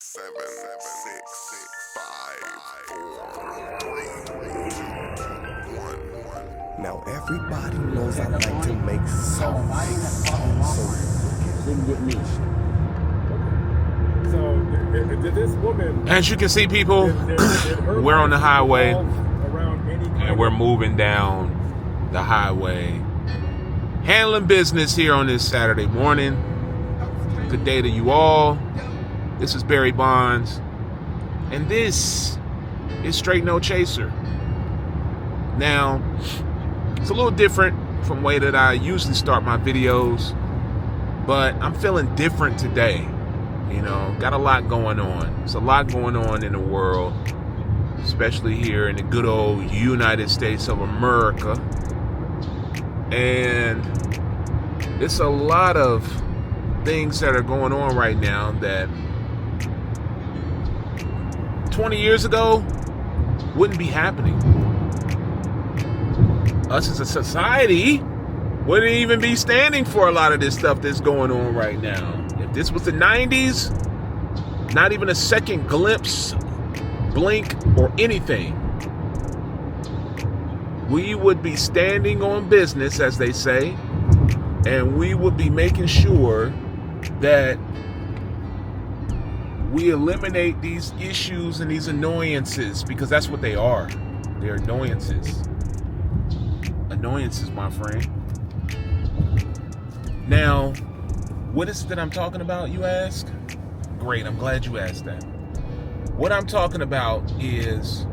7, 6, 5, 4, 3, 2, 1. Now everybody knows I like to make songs. Sing with me. So did this woman? As you can see, people, we're on the highway and we're moving down the highway, handling business here on this Saturday morning. Good day to you all. This is Barry Bondz, and this is Straight No Chaser. Now, it's a little different from the way that I usually start my videos, but I'm feeling different today. You know, got a lot going on. There's a lot going on in the world, especially here in the good old United States of America. And it's a lot of things that are going on right now that 20 years ago wouldn't be happening. Us as a society wouldn't even be standing for a lot of this stuff that's going on right now. If this was the 90s, not even a second glimpse, blink, or anything, we would be standing on business, as they say, and we would be making sure that we eliminate these issues and these annoyances, because that's what they are. They're annoyances. Annoyances, my friend. Now, what is it that I'm talking about, you ask? Great, I'm glad you asked that. What I'm talking about is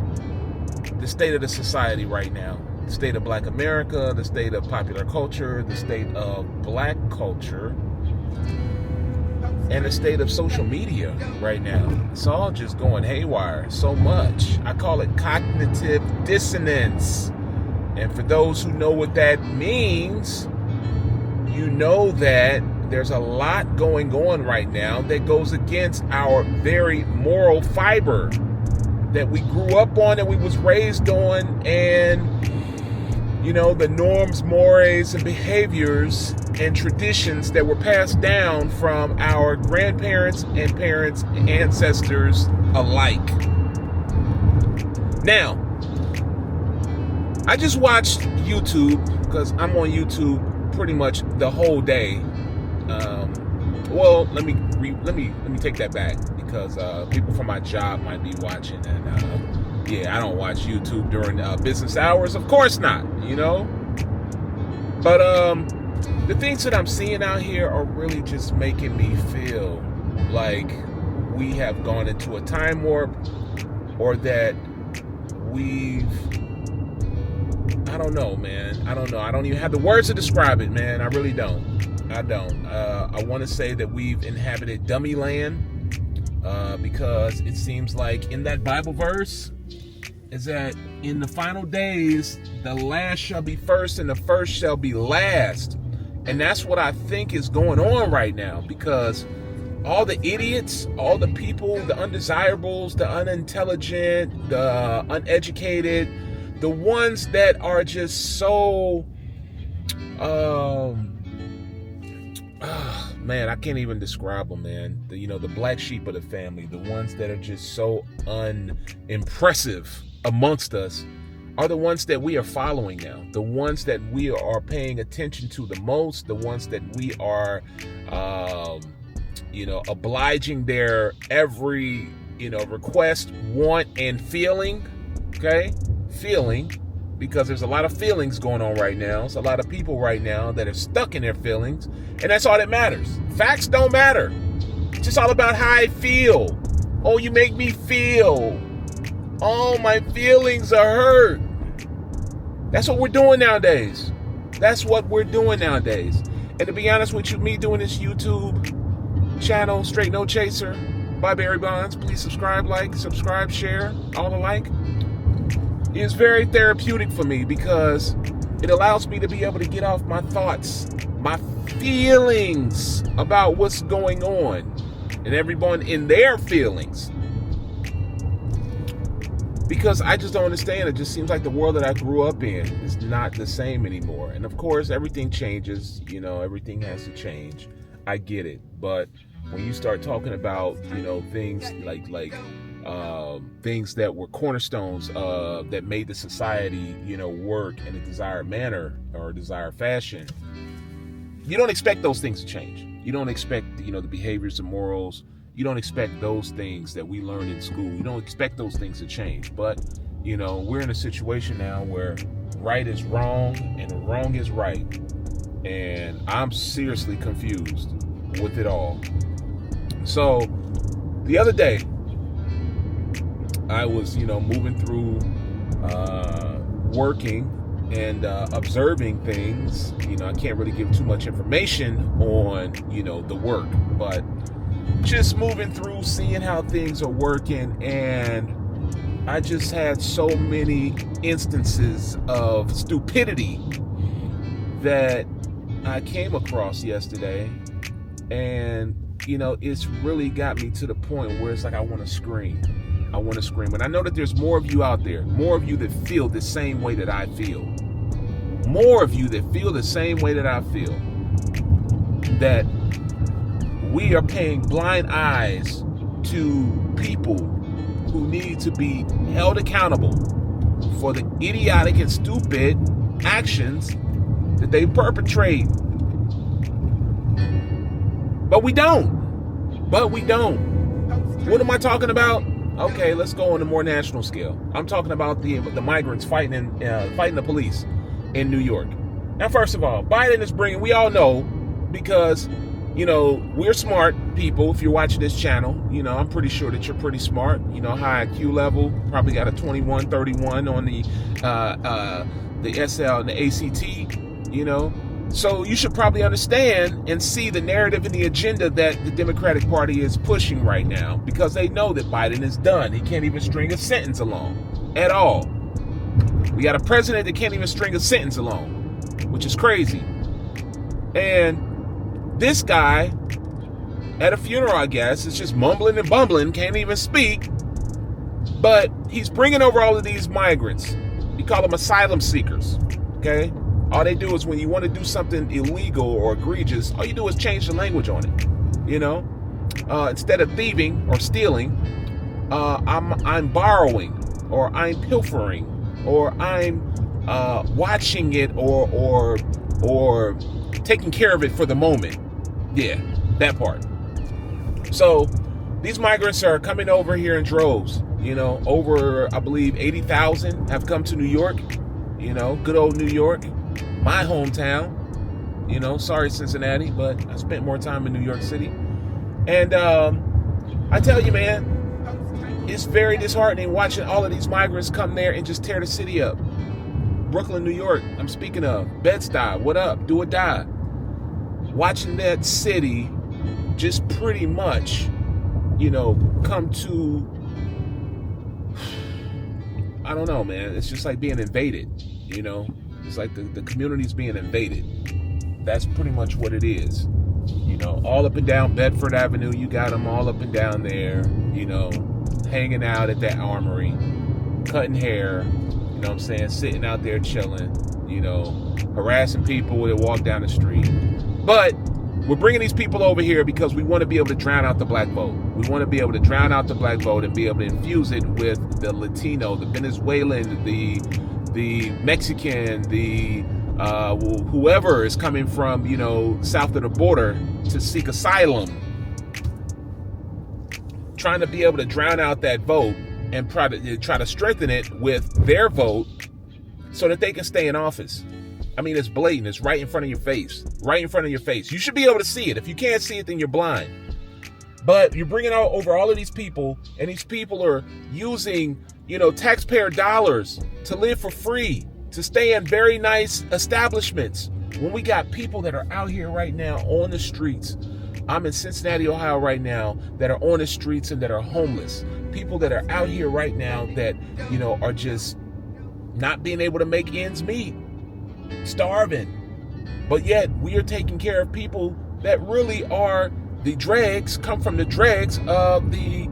the state of the society right now. The state of Black America, the state of popular culture, the state of Black culture, and the state of social media right now. It's all just going haywire so much. I call it cognitive dissonance. And for those who know what that means, you know that there's a lot going on right now that goes against our very moral fiber that we grew up on, that we was raised on, and you know, the norms, mores, and behaviors and traditions that were passed down from our grandparents and parents and ancestors alike. Now, I just watched YouTube, because I'm on YouTube pretty much the whole day. Well, let me take that back, because people from my job might be watching, and yeah, I don't watch YouTube during business hours. Of course not, you know. But the things that I'm seeing out here are really just making me feel like we have gone into a time warp, or that I don't know, man. I don't know. I don't even have the words to describe it, man. I really don't. I don't. I want to say that we've inhabited dummy land, because it seems like in that Bible verse is that in the final days, the last shall be first and the first shall be last. And that's what I think is going on right now, because all the idiots, all the people, the undesirables, the unintelligent, the uneducated, the ones that are just so, man, I can't even describe them, man. The black sheep of the family, the ones that are just so unimpressive amongst us, are the ones that we are following now. The ones that we are paying attention to the most, the ones that we are, obliging their every, request, want, and feeling, okay? Feeling, because there's a lot of feelings going on right now. There's a lot of people right now that are stuck in their feelings, and that's all that matters. Facts don't matter. It's just all about how I feel. Oh, you make me feel. Oh, my feelings are hurt. That's what we're doing nowadays. That's what we're doing nowadays. And to be honest with you, me doing this YouTube channel, Straight No Chaser, by Barry Bondz, please subscribe, share, all the like, is very therapeutic for me, because it allows me to be able to get off my thoughts, my feelings about what's going on, and everyone in their feelings. Because I just don't understand. It just seems like the world that I grew up in is not the same anymore. And of course, everything changes. Everything has to change. I get it. But when you start talking about, things like things that were cornerstones that made the society, work in a desired manner or a desired fashion, you don't expect those things to change. You don't expect, the behaviors and morals. You don't expect those things that we learned in school. You don't expect those things to change. But, we're in a situation now where right is wrong and wrong is right. And I'm seriously confused with it all. So the other day, I was, moving through, working and observing things. I can't really give too much information on, the work, but just moving through, seeing how things are working. And I just had so many instances of stupidity that I came across yesterday. And, it's really got me to the point where it's like I want to scream. I want to scream. And I know that there's more of you out there, more of you that feel the same way that I feel. More of you that feel the same way that I feel. That we are paying blind eyes to people who need to be held accountable for the idiotic and stupid actions that they perpetrate. But we don't. What am I talking about? Okay, let's go on a more national scale. I'm talking about the migrants fighting the police in New York. Now, first of all, Biden is bringing, we all know, because, we're smart people. If you're watching this channel, I'm pretty sure that you're pretty smart, high IQ level, probably got a 21, 31 on the SL and the ACT, So you should probably understand and see the narrative and the agenda that the Democratic Party is pushing right now, because they know that Biden is done. He can't even string a sentence along at all. We got a president that can't even string a sentence along, which is crazy. And this guy at a funeral, I guess, is just mumbling and bumbling, can't even speak. But he's bringing over all of these migrants. We call them asylum seekers, okay? All they do is when you want to do something illegal or egregious, all you do is change the language on it. Instead of thieving or stealing, I'm borrowing, or I'm pilfering, or I'm watching it, or taking care of it for the moment. Yeah, that part. So these migrants are coming over here in droves. Over, I believe, 80,000 have come to New York. Good old New York. My hometown, sorry Cincinnati, but I spent more time in New York City. And I tell you, man, it's very disheartening watching all of these migrants come there and just tear the city up. Brooklyn, New York, I'm speaking of. Bed-Stuy, what up? Do or die. Watching that city just pretty much, come to, I don't know, man. It's just like being invaded, It's like the community's being invaded. That's pretty much what it is. All up and down Bedford Avenue, you got them all up and down there, hanging out at that armory, cutting hair, sitting out there chilling, harassing people that walk down the street. But we're bringing these people over here because we want to be able to drown out the black vote. We want to be able to drown out the black vote and be able to infuse it with the Latino, the Venezuelan, the Mexican, the whoever is coming from, south of the border to seek asylum. Trying to be able to drown out that vote and try to strengthen it with their vote so that they can stay in office. I mean, it's blatant. It's right in front of your face. Right in front of your face. You should be able to see it. If you can't see it, then you're blind. But you're bringing out over all of these people, and these people are using, taxpayer dollars to live for free, to stay in very nice establishments. When we got people that are out here right now on the streets. I'm in Cincinnati, Ohio right now, that are on the streets and that are homeless. People that are out here right now that, are just not being able to make ends meet. Starving. But yet we are taking care of people that really are the dregs, come from the dregs of the,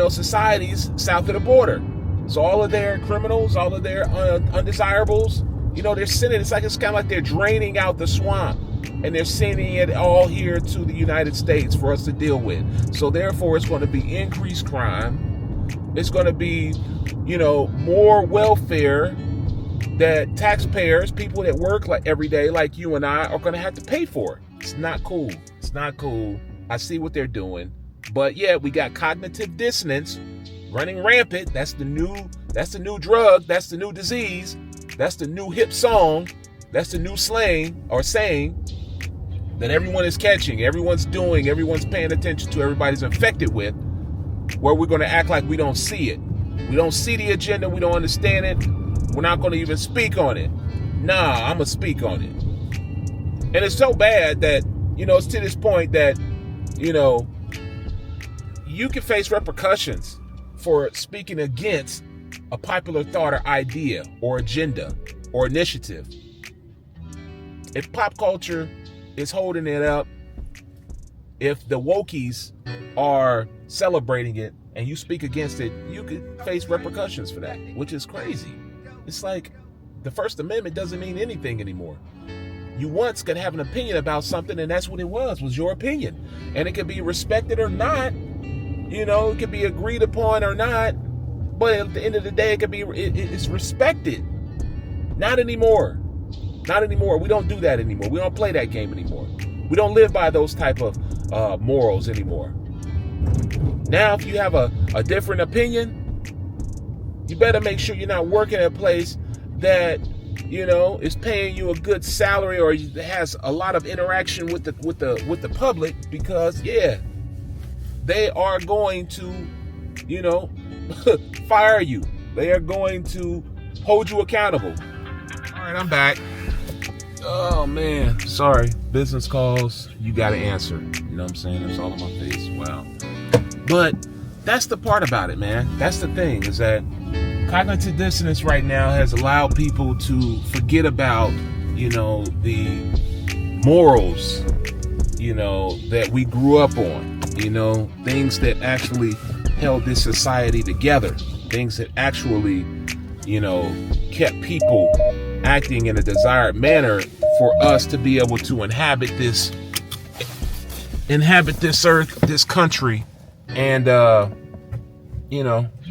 societies south of the border. So all of their criminals, all of their undesirables, they're sending, it's kind of like they're draining out the swamp. and they're sending it all here to the United States for us to deal with. So therefore, it's going to be increased crime. It's going to be, more welfare that taxpayers, people that work like every day, like you and I, are going to have to pay for. It's not cool. It's not cool. I see what they're doing, but yeah, we got cognitive dissonance running rampant. That's the new drug. That's the new disease. That's the new hip song. That's the new slang or saying that everyone is catching, everyone's doing, everyone's paying attention to, everybody's infected with, where we're going to act like we don't see it. We don't see the agenda. We don't understand it. We're not going to even speak on it. Nah, I'm going to speak on it. And it's so bad that, it's to this point that, you can face repercussions for speaking against a popular thought or idea or agenda or initiative. If pop culture is holding it up, if the wokies are celebrating it and you speak against it, you could face repercussions for that, which is crazy. It's like the First Amendment doesn't mean anything anymore. You once could have an opinion about something, and that's what it was your opinion. And it could be respected or not, it could be agreed upon or not, but at the end of the day, it's respected. Not anymore. Not anymore. We don't do that anymore. We don't play that game anymore. We don't live by those type of morals anymore. Now, if you have a different opinion, you better make sure you're not working at a place that, is paying you a good salary or has a lot of interaction with the public, because they are going to, fire you. They are going to hold you accountable. All right, I'm back. Oh man, sorry. Business calls, you got to answer. You know what I'm saying? It's all in my face. Wow. But that's the part about it, man. That's the thing, is that cognitive dissonance right now has allowed people to forget about, the morals, that we grew up on, things that actually held this society together, things that actually, kept people acting in a desired manner for us to be able to inhabit this earth, this country, and be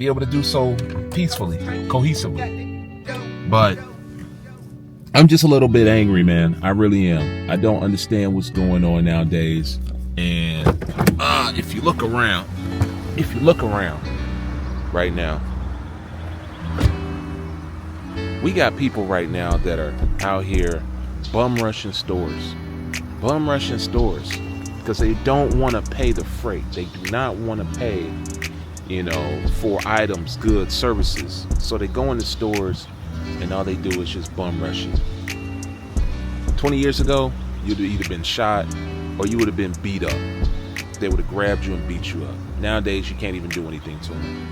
able to do so peacefully, cohesively. But I'm just a little bit angry, man. I really am. I don't understand what's going on nowadays. And if you look around right now, we got people right now that are out here bum rushing stores because they don't want to pay the freight. They do not want to pay, for items, goods, services. So they go into stores and all they do is just bum rush it. 20 years ago, you'd have either been shot or you would have been beat up. They would have grabbed you and beat you up. Nowadays, you can't even do anything to them.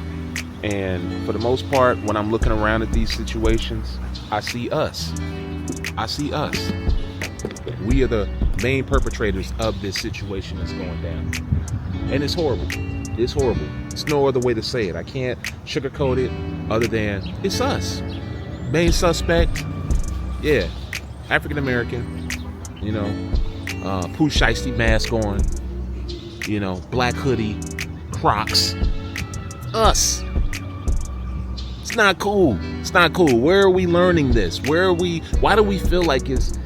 And for the most part, when I'm looking around at these situations, I see us. We are the main perpetrators of this situation that's going down. And it's horrible. It's no other way to say it. I can't sugarcoat it other than it's us. Main suspect, African American, Pooh Shiesty mask on, black hoodie, Crocs. Us. It's not cool. Where are we learning this? Why do we feel like is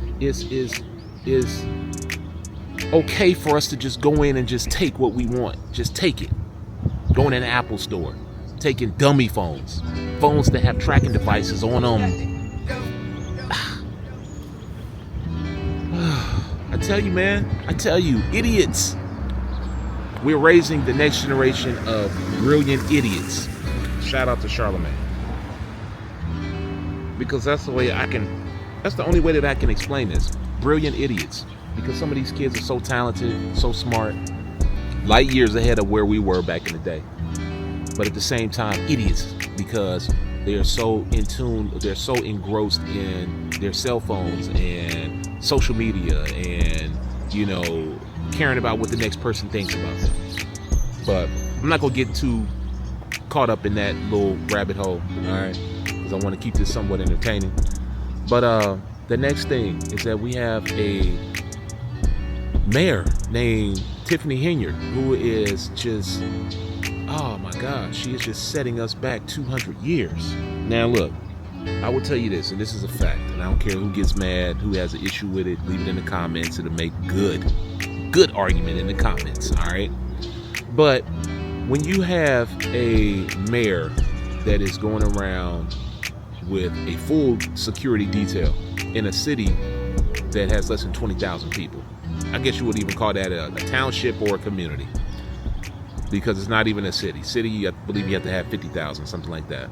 okay for us to just go in and just take what we want? Just take it. Going in an Apple store, taking dummy phones that have tracking devices on them. I tell you, man. Idiots. We're raising the next generation of brilliant idiots. Shout out to Charlemagne. Because that's the only way that I can explain this. Brilliant idiots. Because some of these kids are so talented, so smart, light years ahead of where we were back in the day. But at the same time, idiots, because they are so in tune, they're so engrossed in their cell phones and social media and, caring about what the next person thinks about them. But I'm not going to get too caught up in that little rabbit hole, all right? Because I want to keep this somewhat entertaining. But the next thing is that we have a mayor named Tiffany Henyard, who is just, oh my God, she is just setting us back 200 years. Now look, I will tell you this, and this is a fact, and I don't care who gets mad, who has an issue with it, leave it in the comments. It'll make good argument in the comments, all right? But when you have a mayor that is going around with a full security detail in a city that has less than 20,000 people, I guess you would even call that a township or a community, because it's not even a city. City, I believe you have to have 50,000, something like that.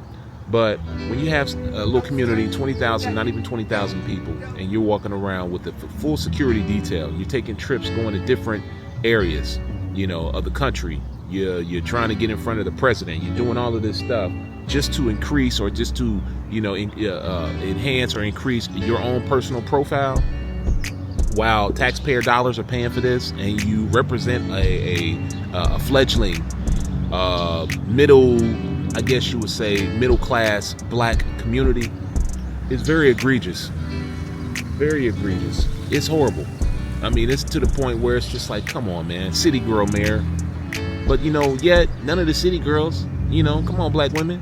But when you have a little community, 20,000, not even 20,000 people, and you're walking around with a full security detail, you're taking trips, going to different areas, of the country, you're trying to get in front of the president, you're doing all of this stuff just to increase or just to, enhance or increase your own personal profile, while taxpayer dollars are paying for this, and you represent a fledgling, I guess you would say middle class black community, is very egregious. Very egregious. It's horrible. I mean, it's to the point where it's just like, come on, man, city girl mayor. But yet none of the city girls, come on, black women,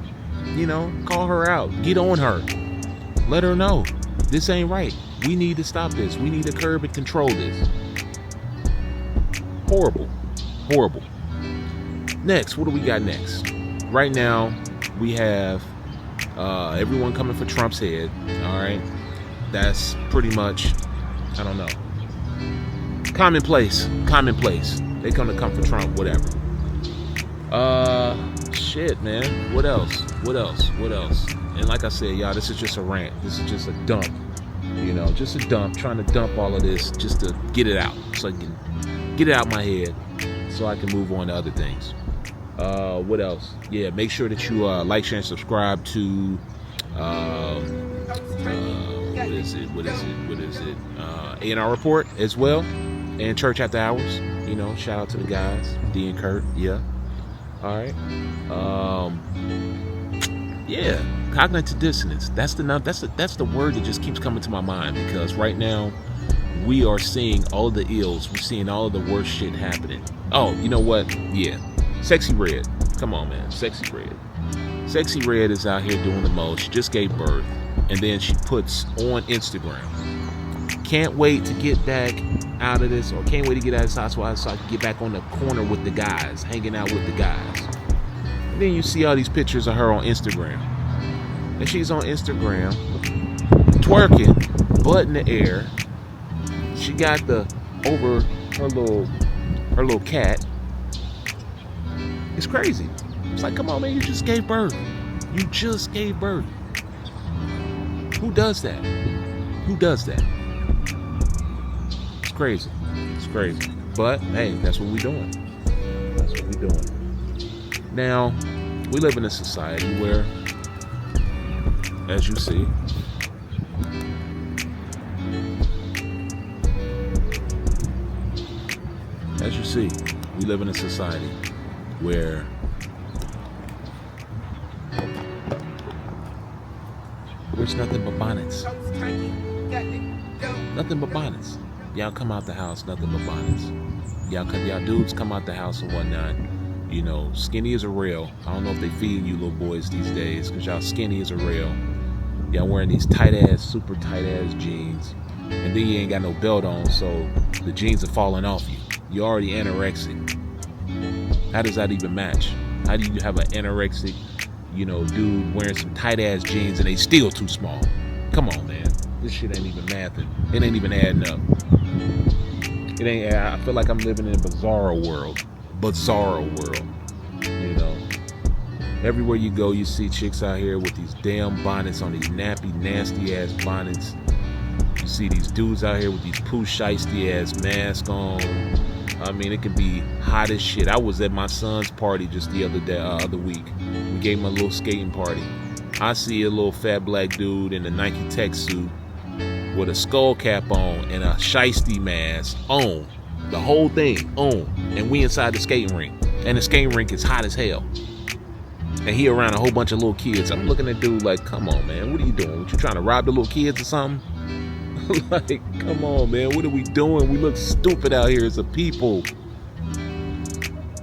call her out, get on her, let her know this ain't right. We need to stop this. We need to curb and control this. Horrible. Horrible. Next, what do we got next? Right now, we have everyone coming for Trump's head. All right, that's pretty much, I don't know, commonplace. They come for Trump, whatever. Shit, man. What else? And like I said, y'all, this is just a rant. This is just a dump. Just a dump. Trying to dump all of this just to get it out, so I can get it out my head, so I can move on to other things. What else? Yeah, make sure that you like, share, and subscribe to what is it? A&R Report as well, and Church After Hours. Shout out to the guys, D and Kurt. Yeah. All right. Yeah, cognitive dissonance. That's the word that just keeps coming to my mind, because right now we are seeing all of the ills. We're seeing all of the worst shit happening. Oh, you know what? Yeah. Sexy Red. Come on, man. Sexy Red. Sexy Red is out here doing the most. She just gave birth. And then she puts on Instagram, can't wait to get back out of this, or can't wait to get out of this house so I can get back on the corner with the guys, hanging out with the guys. And then you see all these pictures of her on Instagram. And she's on Instagram, twerking, butt in the air. She got over her little cat. It's crazy. It's like, come on, man, you just gave birth. You just gave birth. Who does that? It's crazy. But hey, that's what we're doing. Now, we live in a society where, as you see, we live in a society where there's nothing but bonnets. Nothing but bonnets. Y'all come out the house, nothing but bonnets. Y'all dudes come out the house and whatnot. Skinny as a rail. I don't know if they feed you little boys these days, because y'all skinny as a rail. Y'all wearing these super tight ass jeans. And then you ain't got no belt on, so the jeans are falling off you. You're already anorexic. How does that even match? How do you have an anorexic, dude wearing some tight ass jeans and they still too small? Come on, man. This shit ain't even mathing. It ain't even adding up. I feel like I'm living in a bizarro world. Everywhere you go, you see chicks out here with these damn bonnets on, these nappy, nasty ass bonnets. You see these dudes out here with these poo shiesty ass masks on. I mean, it can be hot as shit. I was at my son's party just the other week. We gave him a little skating party. I see a little fat black dude in a Nike Tech suit with a skull cap on and a shiesty mask on. The whole thing on. And we inside the skating rink. And the skating rink is hot as hell. And he around a whole bunch of little kids. I'm looking at dude like, come on, man. What are you doing? What, you trying to rob the little kids or something? Like, come on, man. What are we doing? We look stupid out here as a people.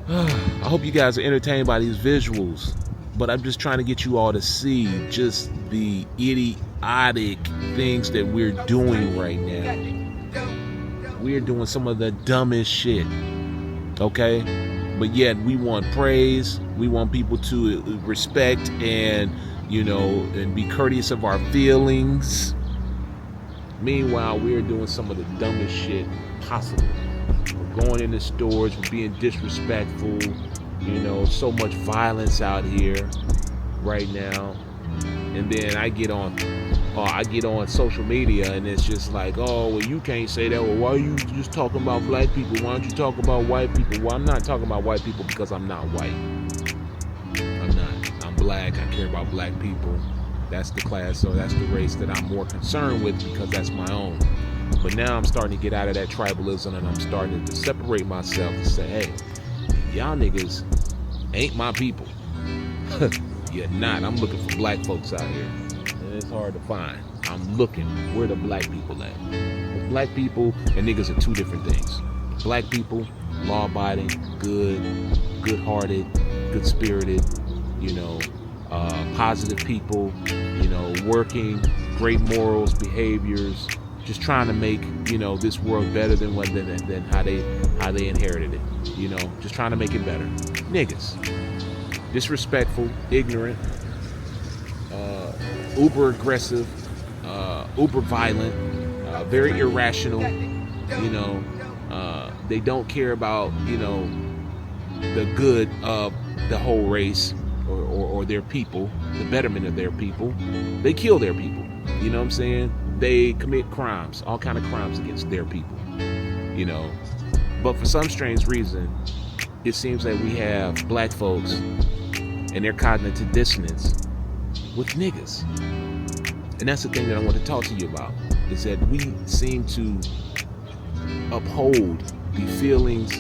I hope you guys are entertained by these visuals, but I'm just trying to get you all to see just the idiotic things that we're doing right now. We're doing some of the dumbest shit, okay? But yet we want praise. We want people to respect and, and be courteous of our feelings. Meanwhile, we're doing some of the dumbest shit possible. We're going into stores, we're being disrespectful, so much violence out here right now. And then I get on social media and it's just like, oh, well, you can't say that. Well, why are you just talking about black people? Why don't you talk about white people? Well, I'm not talking about white people because I'm not white. I'm not. I'm black. I care about black people. That's the class, so that's the race that I'm more concerned with because that's my own. But now I'm starting to get out of that tribalism and I'm starting to separate myself and say, hey, y'all niggas ain't my people. You're not. I'm looking for black folks out here. And it's hard to find. I'm looking. Where the black people at? But black people and niggas are two different things. Black people, law-abiding, good-hearted, good-spirited, positive people, working, great morals, behaviors, just trying to make, this world better than how they inherited it. Just trying to make it better. Niggas. Disrespectful, ignorant, uber aggressive, uber violent, very irrational. They don't care about the good of the whole race or their people, the betterment of their people. They kill their people. You know what I'm saying? They commit crimes, all kind of crimes against their people. But for some strange reason, it seems that we have black folks and their cognitive dissonance with niggas. And that's the thing that I want to talk to you about, is that we seem to uphold the feelings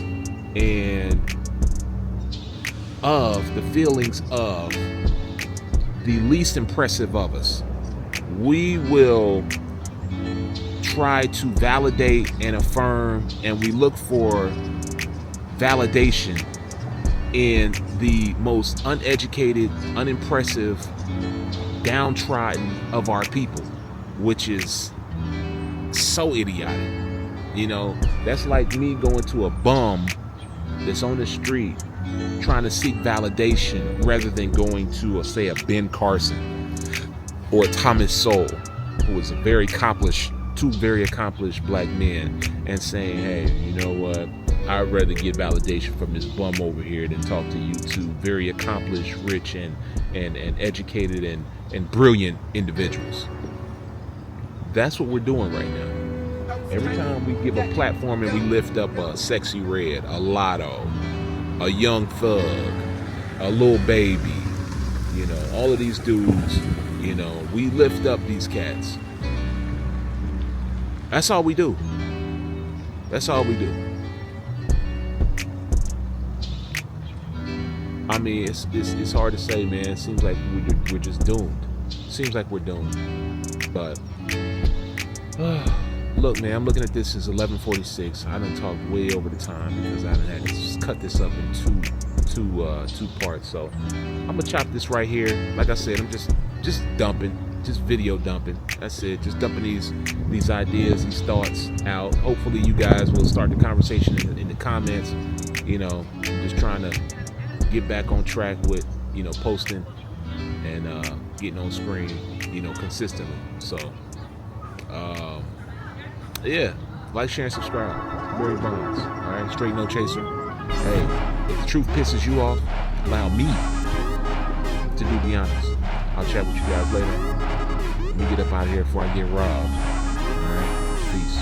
of the least impressive of us. We will try to validate and affirm, and we look for validation in the most uneducated, unimpressive, downtrodden of our people, which is so idiotic. That's like me going to a bum that's on the street trying to seek validation rather than going to, say, a Ben Carson or a Thomas Sowell, who is two very accomplished black men, and saying, hey, you know what? I'd rather get validation from this bum over here than talk to you two very accomplished, rich, and educated and brilliant individuals. That's what we're doing right now. Every time we give a platform and we lift up a Sexy Red, a Lotto, a Young Thug, a Lil Baby, all of these dudes, we lift up these cats. That's all we do. That's all we do. I mean, it's hard to say, man. It seems like we're just doomed. Seems like we're doomed. But look, man, I'm looking at this as 11:46. I done talked way over the time because I done had to cut this up in two parts. So I'm gonna chop this right here. Like I said, I'm just dumping, just video dumping. That's it. Just dumping these ideas, these thoughts out. Hopefully, you guys will start the conversation in the comments. Just trying to get back on track with posting and getting on screen consistently. So yeah, like, share, and subscribe. Barry Bondz. All right, straight no chaser. Hey, if the truth pisses you off, allow me to be honest. I'll chat with you guys later. Let me get up out of here before I get robbed. All right, peace.